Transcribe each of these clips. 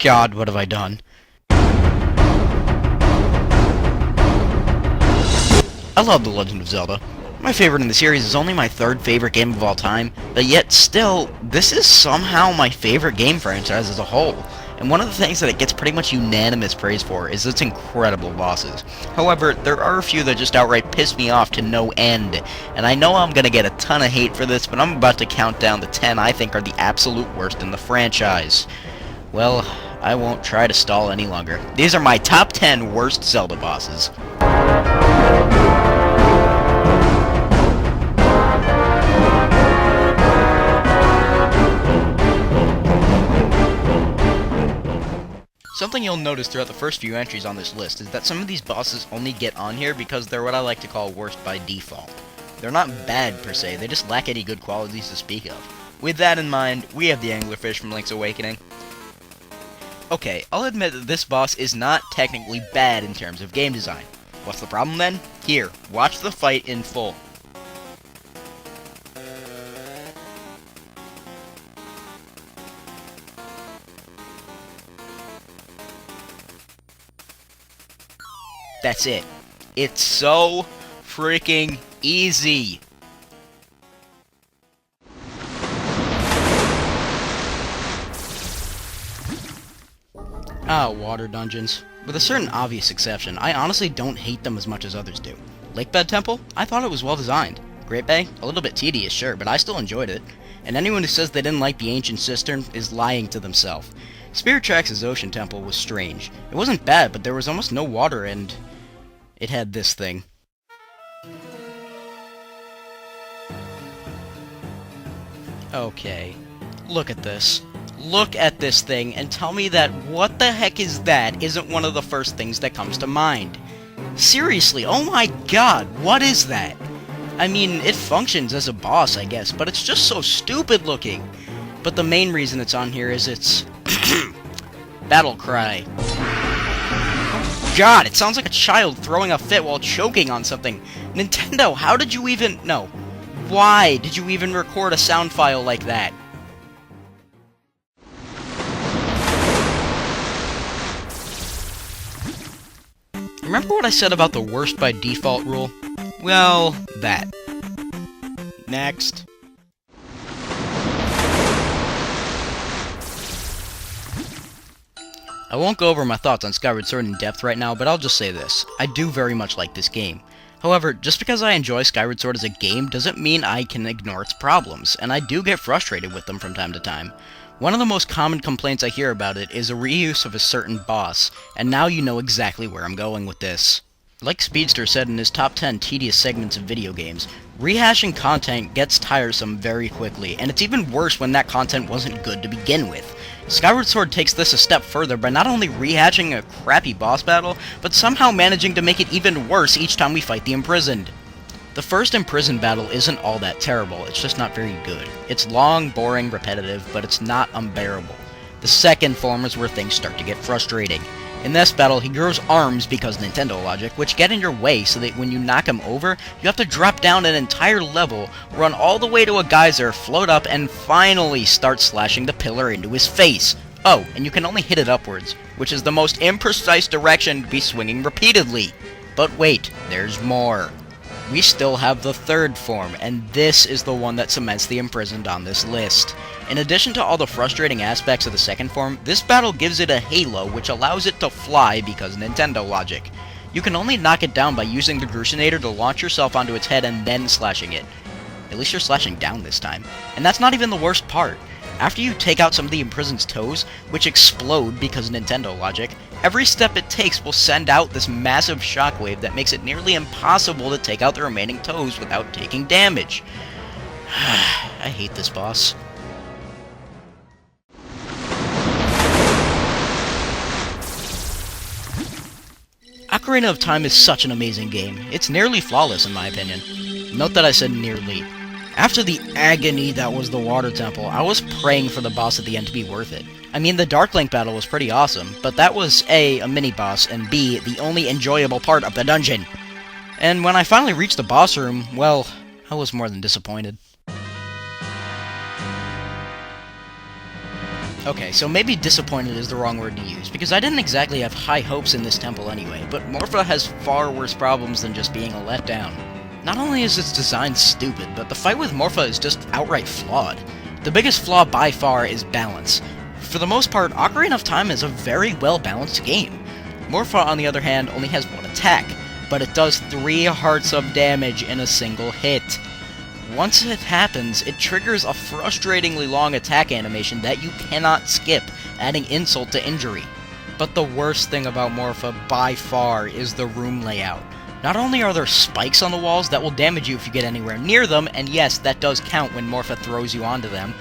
God, what have I done? I love The Legend of Zelda. My favorite in the series is only my third favorite game of all time, but yet still, this is somehow my favorite game franchise as a whole. And one of the things that it gets pretty much unanimous praise for is its incredible bosses. However, there are a few that just outright piss me off to no end, and I know I'm gonna get a ton of hate for this, but I'm about to count down the 10 I think are the absolute worst in the franchise. Well, I won't try to stall any longer. These are my top 10 worst Zelda bosses. Something you'll notice throughout the first few entries on this list is that some of these bosses only get on here because they're what I like to call worst by default. They're not bad per se, they just lack any good qualities to speak of. With that in mind, we have the Anglerfish from Link's Awakening. Okay, I'll admit that this boss is not technically bad in terms of game design. What's the problem then? Here, watch the fight in full. That's it. It's so freaking easy. Water dungeons. With a certain obvious exception, I honestly don't hate them as much as others do. Lakebed Temple? I thought it was well designed. Great Bay? A little bit tedious, sure, but I still enjoyed it. And anyone who says they didn't like the Ancient Cistern is lying to themselves. Spirit Tracks' Ocean Temple was strange. It wasn't bad, but there was almost no water and it had this thing. Okay, look at this. Look at this thing and tell me that what the heck is that isn't one of the first things that comes to mind. Seriously, oh my god, what is that? I mean, it functions as a boss, I guess, but it's just so stupid looking. But the main reason it's on here is its battle cry. God, it sounds like a child throwing a fit while choking on something. Nintendo, how did you even... No. Why did you even record a sound file like that? Remember what I said about the worst by default rule? Well, that. Next. I won't go over my thoughts on Skyward Sword in depth right now, but I'll just say this. I do very much like this game. However, just because I enjoy Skyward Sword as a game doesn't mean I can ignore its problems, and I do get frustrated with them from time to time. One of the most common complaints I hear about it is a reuse of a certain boss, and now you know exactly where I'm going with this. Like Speedster said in his top 10 tedious segments of video games, rehashing content gets tiresome very quickly, and it's even worse when that content wasn't good to begin with. Skyward Sword takes this a step further by not only rehashing a crappy boss battle, but somehow managing to make it even worse each time we fight the Imprisoned. The first Imprisoned battle isn't all that terrible, it's just not very good. It's long, boring, repetitive, but it's not unbearable. The second form is where things start to get frustrating. In this battle, he grows arms because Nintendo logic, which get in your way so that when you knock him over, you have to drop down an entire level, run all the way to a geyser, float up, and finally start slashing the pillar into his face. Oh, and you can only hit it upwards, which is the most imprecise direction to be swinging repeatedly. But wait, there's more. We still have the third form, and this is the one that cements the Imprisoned on this list. In addition to all the frustrating aspects of the second form, this battle gives it a halo which allows it to fly because Nintendo logic. You can only knock it down by using the Grucinator to launch yourself onto its head and then slashing it. At least you're slashing down this time. And that's not even the worst part. After you take out some of the Imprisoned's toes, which explode because Nintendo logic, every step it takes will send out this massive shockwave that makes it nearly impossible to take out the remaining toes without taking damage. I hate this boss. Ocarina of Time is such an amazing game. It's nearly flawless in my opinion. Note that I said nearly. After the agony that was the Water Temple, I was praying for the boss at the end to be worth it. I mean, the Dark Link battle was pretty awesome, but that was A, a mini-boss, and B, the only enjoyable part of the dungeon. And when I finally reached the boss room, well, I was more than disappointed. Okay, so maybe disappointed is the wrong word to use, because I didn't exactly have high hopes in this temple anyway, but Morpha has far worse problems than just being a letdown. Not only is its design stupid, but the fight with Morpha is just outright flawed. The biggest flaw by far is balance. For the most part, Ocarina of Time is a very well-balanced game. Morpha, on the other hand, only has one attack, but it does 3 hearts of damage in a single hit. Once it happens, it triggers a frustratingly long attack animation that you cannot skip, adding insult to injury. But the worst thing about Morpha, by far, is the room layout. Not only are there spikes on the walls that will damage you if you get anywhere near them, and yes, that does count when Morpha throws you onto them,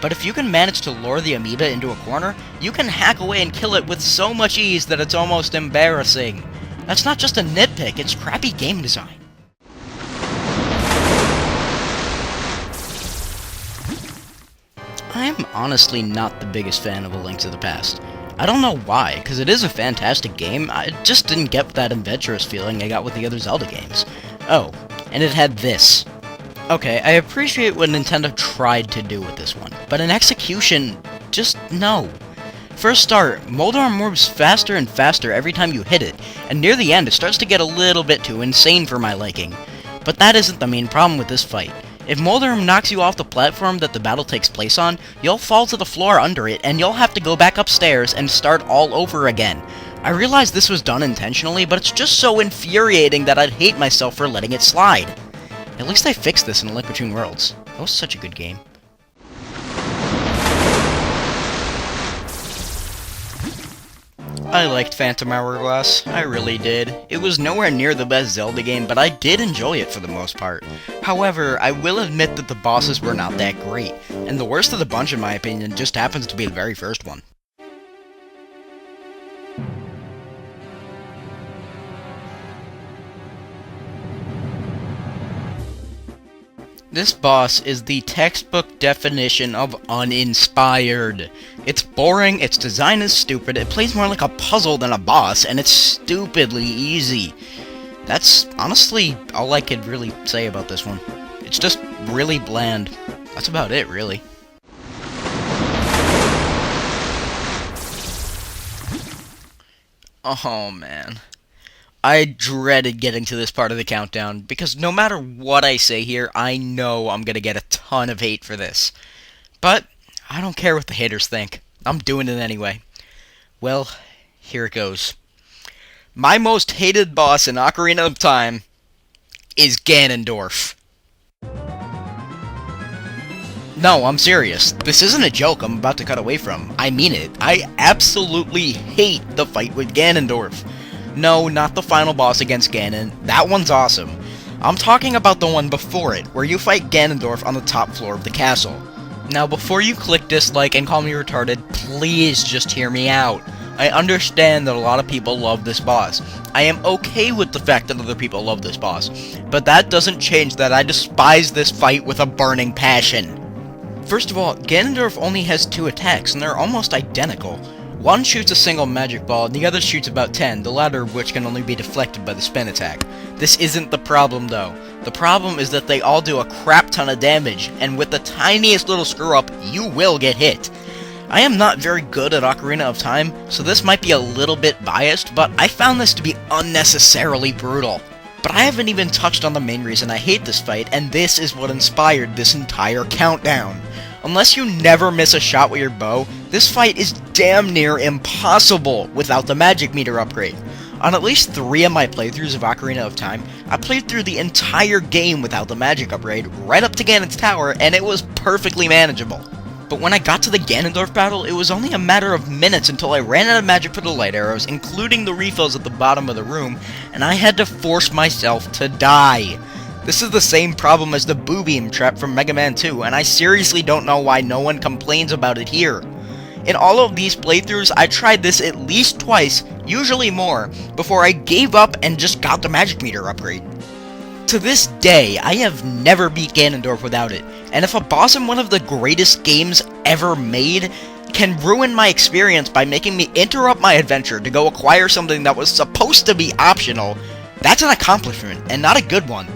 but if you can manage to lure the amoeba into a corner, you can hack away and kill it with so much ease that it's almost embarrassing. That's not just a nitpick, it's crappy game design. I am honestly not the biggest fan of A Link to the Past. I don't know why, because it is a fantastic game, I just didn't get that adventurous feeling I got with the other Zelda games. Oh, and it had this. Okay, I appreciate what Nintendo tried to do with this one, but in execution, just no. For a start, Moldorm moves faster and faster every time you hit it, and near the end it starts to get a little bit too insane for my liking. But that isn't the main problem with this fight. If Moldorm knocks you off the platform that the battle takes place on, you'll fall to the floor under it, and you'll have to go back upstairs and start all over again. I realize this was done intentionally, but it's just so infuriating that I'd hate myself for letting it slide. At least I fixed this in A Link Between Worlds. That was such a good game. I liked Phantom Hourglass, I really did. It was nowhere near the best Zelda game, but I did enjoy it for the most part. However, I will admit that the bosses were not that great, and the worst of the bunch in my opinion just happens to be the very first one. This boss is the textbook definition of uninspired. It's boring, its design is stupid, it plays more like a puzzle than a boss, and it's stupidly easy. That's honestly all I could really say about this one. It's just really bland. That's about it, really. Oh man. I dreaded getting to this part of the countdown, because no matter what I say here, I know I'm gonna get a ton of hate for this. But I don't care what the haters think. I'm doing it anyway. Well, here it goes. My most hated boss in Ocarina of Time is Ganondorf. No, I'm serious. This isn't a joke I'm about to cut away from. I mean it. I absolutely hate the fight with Ganondorf. No, not the final boss against Ganon. That one's awesome. I'm talking about the one before it, where you fight Ganondorf on the top floor of the castle. Now, before you click dislike and call me retarded, please just hear me out. I understand that a lot of people love this boss. I am okay with the fact that other people love this boss, but that doesn't change that I despise this fight with a burning passion. First of all, Ganondorf only has 2 attacks, and they're almost identical. One shoots a single magic ball, and the other shoots about 10, the latter of which can only be deflected by the spin attack. This isn't the problem, though. The problem is that they all do a crap ton of damage, and with the tiniest little screw-up, you will get hit. I am not very good at Ocarina of Time, so this might be a little bit biased, but I found this to be unnecessarily brutal. But I haven't even touched on the main reason I hate this fight, and this is what inspired this entire countdown. Unless you never miss a shot with your bow, this fight is damn near impossible without the magic meter upgrade. On at least 3 of my playthroughs of Ocarina of Time, I played through the entire game without the magic upgrade, right up to Ganon's tower, and it was perfectly manageable. But when I got to the Ganondorf battle, it was only a matter of minutes until I ran out of magic for the light arrows, including the refills at the bottom of the room, and I had to force myself to die. This is the same problem as the Boo Beam trap from Mega Man 2, and I seriously don't know why no one complains about it here. In all of these playthroughs, I tried this at least twice, usually more, before I gave up and just got the magic meter upgrade. To this day, I have never beat Ganondorf without it, and if a boss in one of the greatest games ever made can ruin my experience by making me interrupt my adventure to go acquire something that was supposed to be optional, that's an accomplishment, and not a good one.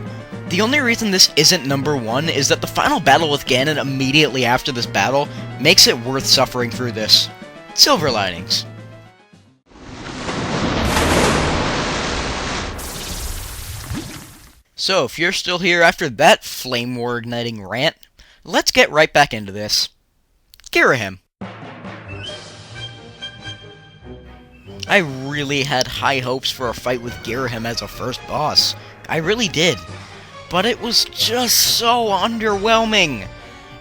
The only reason this isn't number 1 is that the final battle with Ganon immediately after this battle makes it worth suffering through this. Silver linings. So, if you're still here after that flame war igniting rant, let's get right back into this. Girahim. I really had high hopes for a fight with Girahim as a first boss. I really did. But it was just so underwhelming.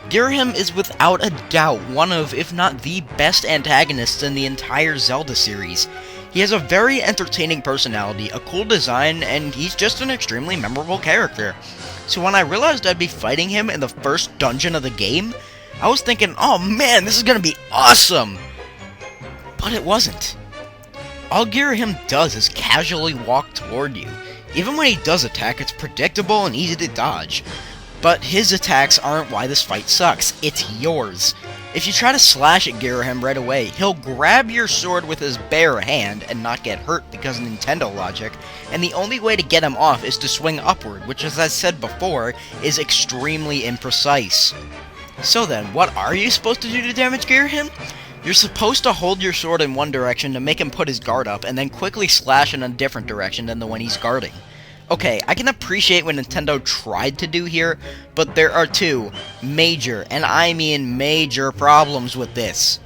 Girahim is without a doubt one of, if not the best antagonists in the entire Zelda series. He has a very entertaining personality, a cool design, and he's just an extremely memorable character. So when I realized I'd be fighting him in the first dungeon of the game, I was thinking, oh man, this is gonna be awesome! But it wasn't. All Girahim does is casually walk toward you. Even when he does attack, it's predictable and easy to dodge. But his attacks aren't why this fight sucks, it's yours. If you try to slash at Girahim right away, he'll grab your sword with his bare hand and not get hurt because of Nintendo logic, and the only way to get him off is to swing upward, which, as I said before, is extremely imprecise. So then, what are you supposed to do to damage Girahim? You're supposed to hold your sword in one direction to make him put his guard up, and then quickly slash in a different direction than the one he's guarding. Okay, I can appreciate what Nintendo tried to do here, but there are two major, and I mean major, problems with this.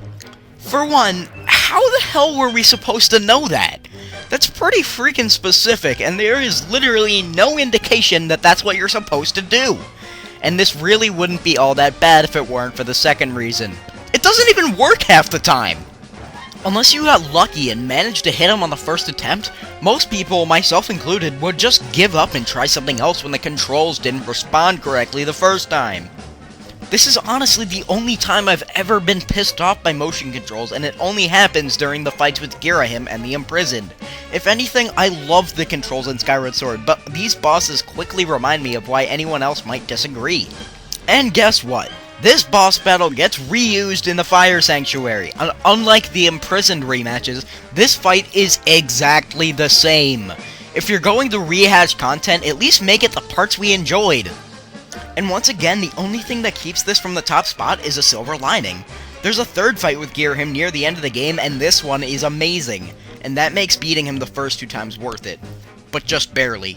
For one, how the hell were we supposed to know that? That's pretty freaking specific, and there is literally no indication that that's what you're supposed to do. And this really wouldn't be all that bad if it weren't for the second reason. It doesn't even work half the time! Unless you got lucky and managed to hit him on the first attempt, most people, myself included, would just give up and try something else when the controls didn't respond correctly the first time. This is honestly the only time I've ever been pissed off by motion controls, and it only happens during the fights with Girahim and the Imprisoned. If anything, I love the controls in Skyward Sword, but these bosses quickly remind me of why anyone else might disagree. And guess what? This boss battle gets reused in the Fire Sanctuary. Unlike the Imprisoned rematches, this fight is exactly the same. If you're going to rehash content, at least make it the parts we enjoyed. And once again, the only thing that keeps this from the top spot is a silver lining. There's a third fight with Girahim near the end of the game, and this one is amazing. And that makes beating him the first 2 times worth it. But just barely.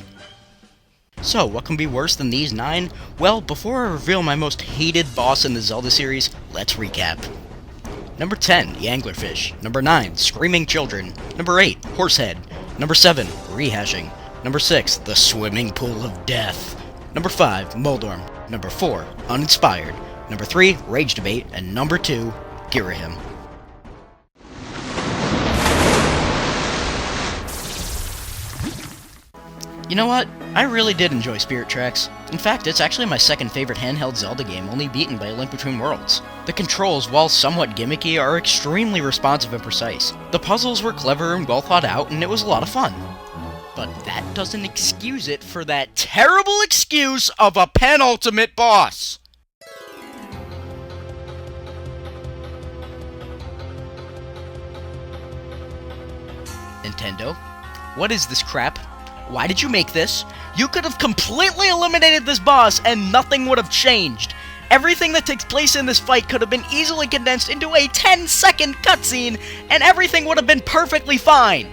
So, what can be worse than these 9? Well, before I reveal my most hated boss in the Zelda series, let's recap. Number 10, the Anglerfish. Number 9, Screaming Children. Number 8, Horsehead. Number 7, Rehashing. Number 6, the Swimming Pool of Death. Number 5, Moldorm. Number 4, Uninspired. Number 3, Rage Debate. And number 2, Girahim. You know what? I really did enjoy Spirit Tracks. In fact, it's actually my second favorite handheld Zelda game, only beaten by A Link Between Worlds. The controls, while somewhat gimmicky, are extremely responsive and precise. The puzzles were clever and well thought out, and it was a lot of fun. But that doesn't excuse it for that terrible excuse of a penultimate boss! Nintendo? What is this crap? Why did you make this? You could have completely eliminated this boss and nothing would have changed. Everything that takes place in this fight could have been easily condensed into a 10-second cutscene and everything would have been perfectly fine.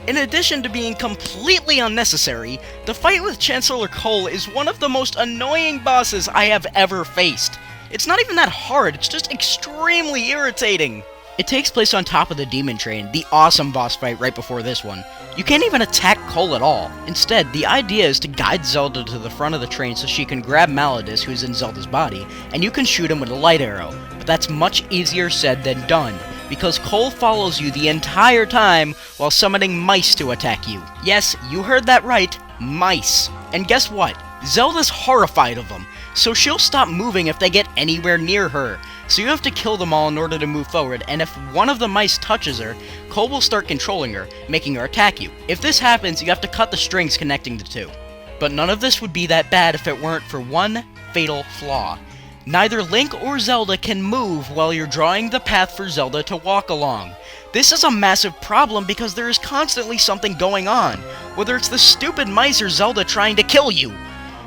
In addition to being completely unnecessary, the fight with Chancellor Cole is one of the most annoying bosses I have ever faced. It's not even that hard, it's just extremely irritating. It takes place on top of the Demon Train, the awesome boss fight right before this one. You can't even attack Cole at all. Instead, the idea is to guide Zelda to the front of the train so she can grab Malladus, who's in Zelda's body, and you can shoot him with a light arrow. But that's much easier said than done, because Cole follows you the entire time while summoning mice to attack you. Yes, you heard that right, mice. And guess what? Zelda's horrified of them, so she'll stop moving if they get anywhere near her. So you have to kill them all in order to move forward, and if one of the mice touches her, Cole will start controlling her, making her attack you. If this happens, you have to cut the strings connecting the two. But none of this would be that bad if it weren't for one fatal flaw. Neither Link or Zelda can move while you're drawing the path for Zelda to walk along. This is a massive problem because there is constantly something going on, whether it's the stupid mice or Zelda trying to kill you.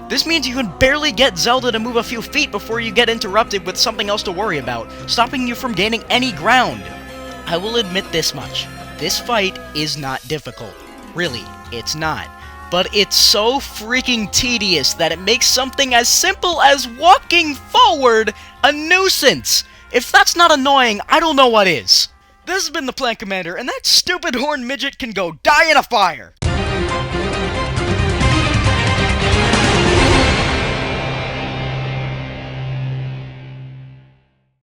This means you can barely get Zelda to move a few feet before you get interrupted with something else to worry about, stopping you from gaining any ground. I will admit this much. This fight is not difficult. Really, it's not. But it's so freaking tedious that it makes something as simple as walking forward a nuisance. If that's not annoying, I don't know what is. This has been the Plant Commander, and that stupid horned midget can go die in a fire!